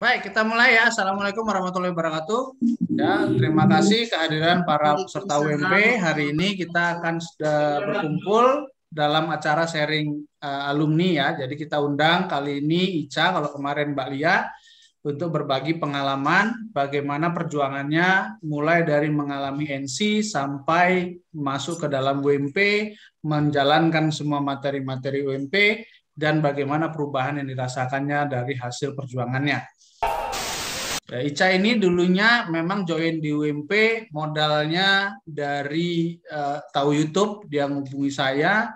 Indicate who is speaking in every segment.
Speaker 1: Baik, kita mulai ya. Assalamualaikum warahmatullahi wabarakatuh. Ya, terima kasih kehadiran para peserta UMP. Hari ini kita akan sudah berkumpul dalam acara sharing alumni ya. Jadi kita undang kali ini Ica, kalau kemarin Mbak Lia, untuk berbagi pengalaman bagaimana perjuangannya mulai dari mengalami NC sampai masuk ke dalam UMP, menjalankan semua materi-materi UMP, dan bagaimana perubahan yang dirasakannya dari hasil perjuangannya. Ica ini dulunya memang join di UMP, modalnya dari tahu YouTube, dia menghubungi saya,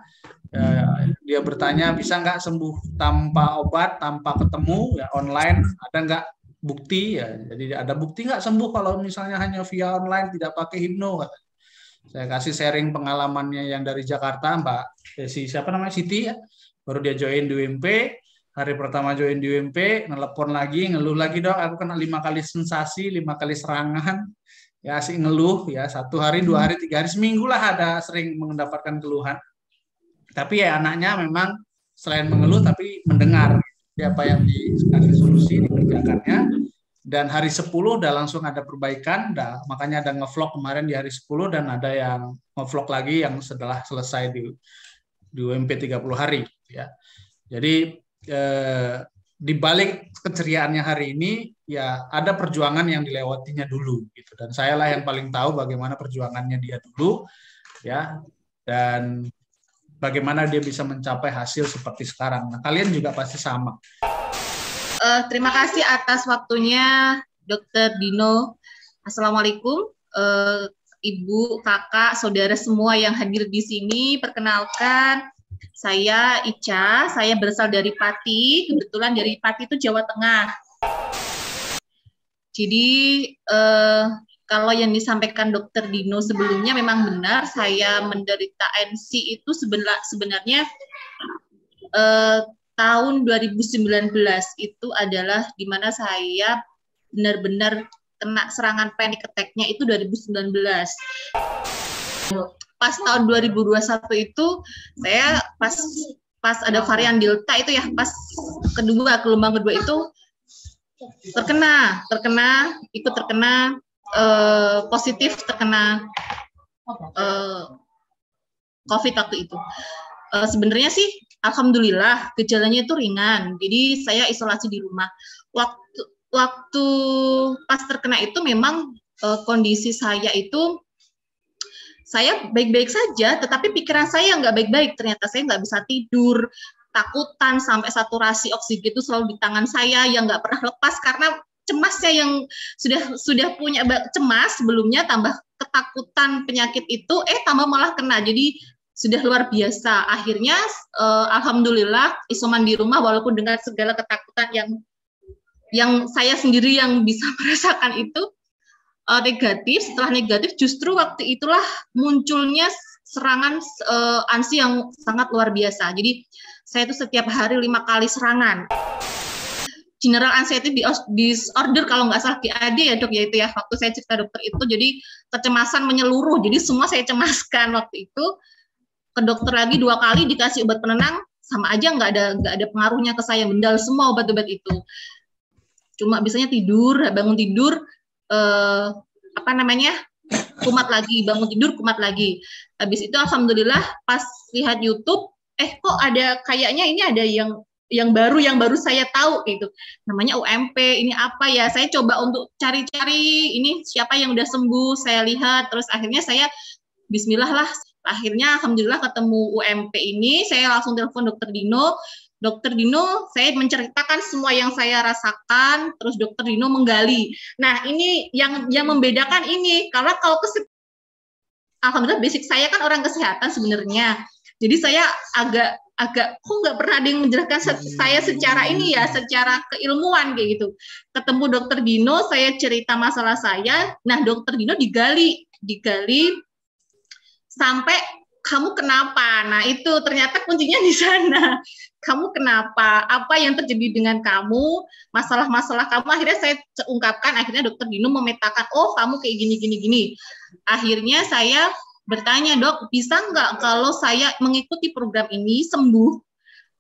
Speaker 1: dia bertanya bisa nggak sembuh tanpa obat, tanpa ketemu, ya online, ada nggak bukti ya, jadi ada bukti nggak sembuh kalau misalnya hanya via online tidak pakai hipno. Saya kasih sharing pengalamannya yang dari Jakarta, Mbak siapa namanya Siti ya, baru dia join di UMP. Hari pertama join di UMP, nelpon lagi, ngeluh lagi dong, aku kena 5 kali sensasi, 5 kali serangan, ya asik ngeluh, ya 1 hari, 2 hari, 3 hari, seminggu lah ada sering mendapatkan keluhan. Tapi ya anaknya memang selain mengeluh, tapi mendengar apa yang dikasih solusi, dikerjakannya. Dan hari 10 udah langsung ada perbaikan, makanya ada ngevlog kemarin di hari 10, dan ada yang ngevlog lagi yang setelah selesai di UMP 30 hari. Ya. Jadi di balik keceriaannya hari ini ya ada perjuangan yang dilewatinya dulu gitu, dan saya lah yang paling tahu bagaimana perjuangannya dia dulu ya, dan bagaimana dia bisa mencapai hasil seperti sekarang. Nah, kalian juga pasti sama.
Speaker 2: Terima kasih atas waktunya Dr. Dino. Assalamualaikum Ibu, kakak, saudara semua yang hadir di sini. Perkenalkan, saya Ica, saya berasal dari Pati, kebetulan dari Pati itu Jawa Tengah. Jadi kalau yang disampaikan Dr. Dino sebelumnya memang benar, saya menderita NC itu sebenarnya tahun 2019 itu adalah di mana saya benar-benar kena serangan panic attack-nya itu 2019. Pas tahun 2021 itu saya pas ada varian Delta itu ya, pas gelombang kedua itu terkena positif, terkena COVID waktu itu. Sebenarnya sih alhamdulillah gejalanya itu ringan, jadi saya isolasi di rumah. Waktu pas terkena itu memang kondisi saya itu saya baik-baik saja, tetapi pikiran saya nggak baik-baik. Ternyata saya nggak bisa tidur, takutan, sampai saturasi oksigen itu selalu di tangan saya yang nggak pernah lepas karena cemasnya yang sudah punya cemas sebelumnya, tambah ketakutan penyakit itu, tambah malah kena. Jadi sudah luar biasa. Akhirnya alhamdulillah isoman di rumah walaupun dengan segala ketakutan yang saya sendiri yang bisa merasakan itu negatif. Setelah negatif justru waktu itulah munculnya serangan ANSI yang sangat luar biasa. Jadi saya itu setiap hari 5 kali serangan. General anxiety disorder kalau nggak salah GAD ya dok ya itu ya, waktu saya cerita dokter itu. Jadi kecemasan menyeluruh, jadi semua saya cemaskan waktu itu. Ke dokter lagi 2 kali, dikasih obat penenang, sama aja nggak ada pengaruhnya ke saya, mendal semua obat-obat itu. Cuma bisanya tidur, bangun tidur, kumat lagi, bangun tidur kumat lagi. Habis itu alhamdulillah pas lihat YouTube, kok ada kayaknya ini ada yang baru saya tahu gitu, namanya UMP, ini apa ya, saya coba untuk cari-cari ini siapa yang udah sembuh, saya lihat, terus akhirnya saya bismillah lah, akhirnya alhamdulillah ketemu UMP ini, saya langsung telepon Dr. Dino. Dr. Dino, saya menceritakan semua yang saya rasakan, terus Dr. Dino menggali. Nah, ini yang membedakan ini, karena kalau alhamdulillah basic saya kan orang kesehatan sebenarnya. Jadi saya agak kok nggak pernah ada yang menjelaskan saya secara ini ya, secara keilmuan kayak gitu. Ketemu Dr. Dino, saya cerita masalah saya. Nah, Dr. Dino digali sampai kamu kenapa? Nah, itu ternyata kuncinya di sana. Kamu kenapa? Apa yang terjadi dengan kamu? Masalah-masalah kamu akhirnya saya ungkapkan, akhirnya Dr. Dino memetakan, oh kamu kayak gini. Akhirnya saya bertanya, dok, bisa nggak kalau saya mengikuti program ini sembuh,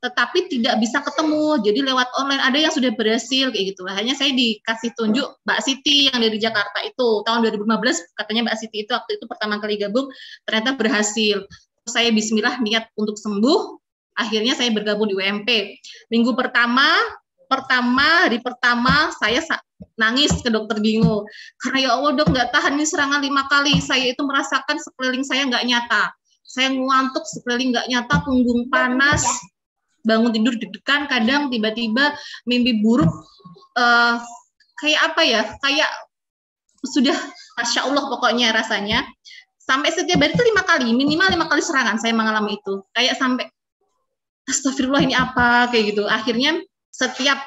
Speaker 2: tetapi tidak bisa ketemu. Jadi lewat online ada yang sudah berhasil kayak gitu. Hanya saya dikasih tunjuk Mbak Siti yang dari Jakarta itu tahun 2015 katanya Mbak Siti itu waktu itu pertama kali gabung ternyata berhasil. Saya bismillah niat untuk sembuh. Akhirnya saya bergabung di UMP. Minggu hari pertama saya nangis ke dokter Dino karena ya Allah dok nggak tahan nih serangan 5 kali. Saya itu merasakan sekeliling saya nggak nyata. Saya ngantuk, sekeliling nggak nyata, punggung panas, bangun tidur deg-degan, kadang tiba-tiba mimpi buruk, kayak apa ya, kayak sudah Masya Allah pokoknya rasanya. Sampai setiap hari itu 5 kali, minimal 5 kali serangan saya mengalami itu. Kayak sampai, astagfirullah ini apa, kayak gitu. Akhirnya setiap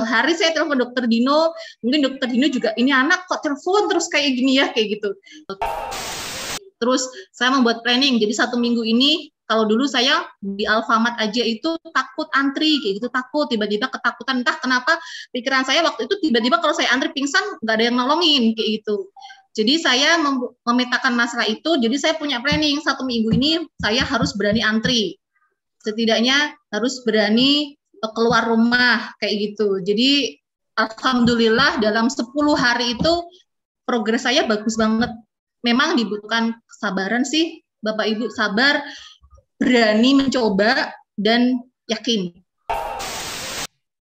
Speaker 2: hari saya telepon dokter Dino, mungkin dokter Dino juga, ini anak kok telepon terus kayak gini ya, kayak gitu. Terus saya membuat planning, jadi 1 minggu ini, kalau dulu saya di Alfamart aja itu takut antri, kayak gitu, takut, tiba-tiba ketakutan, entah kenapa pikiran saya waktu itu tiba-tiba kalau saya antri pingsan, nggak ada yang nolongin, kayak gitu. Jadi saya memetakan masalah itu, jadi saya punya planning, 1 minggu ini saya harus berani antri. Setidaknya harus berani keluar rumah, kayak gitu. Jadi alhamdulillah dalam 10 hari itu progres saya bagus banget. Memang dibutuhkan kesabaran sih, Bapak Ibu, sabar, berani mencoba, dan yakin.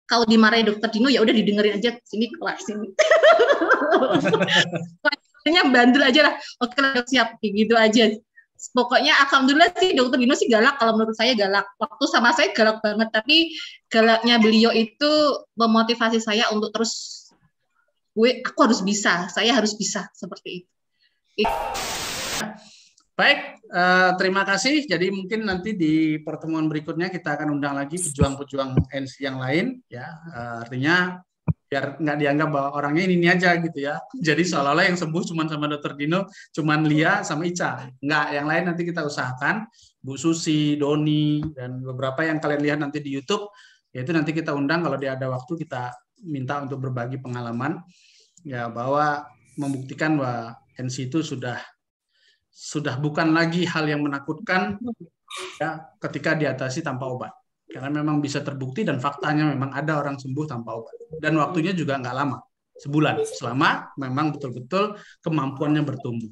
Speaker 2: Kalau dimarahi dokter Dino, ya udah didengerin aja, sini kelas sini. Pokoknya bandel aja lah, oke lah siap, gitu aja. Pokoknya alhamdulillah sih dokter Dino sih galak, kalau menurut saya galak. Waktu sama saya galak banget, tapi galaknya beliau itu memotivasi saya untuk terus, aku harus bisa, saya harus bisa, seperti itu.
Speaker 1: Baik, terima kasih. Jadi mungkin nanti di pertemuan berikutnya kita akan undang lagi pejuang-pejuang NC yang lain, ya. Artinya biar nggak dianggap bahwa orangnya ini aja gitu ya. Jadi seolah-olah yang sembuh cuma sama Dokter Dino, cuma Lia sama Ica. Nggak, yang lain nanti kita usahakan. Bu Susi, Doni, dan beberapa yang kalian lihat nanti di YouTube, yaitu nanti kita undang kalau dia ada waktu kita minta untuk berbagi pengalaman, ya bahwa membuktikan bahwa NC itu sudah bukan lagi hal yang menakutkan ya, ketika diatasi tanpa obat. Karena memang bisa terbukti dan faktanya memang ada orang sembuh tanpa obat. Dan waktunya juga nggak lama, sebulan, selama memang betul-betul kemampuannya bertumbuh.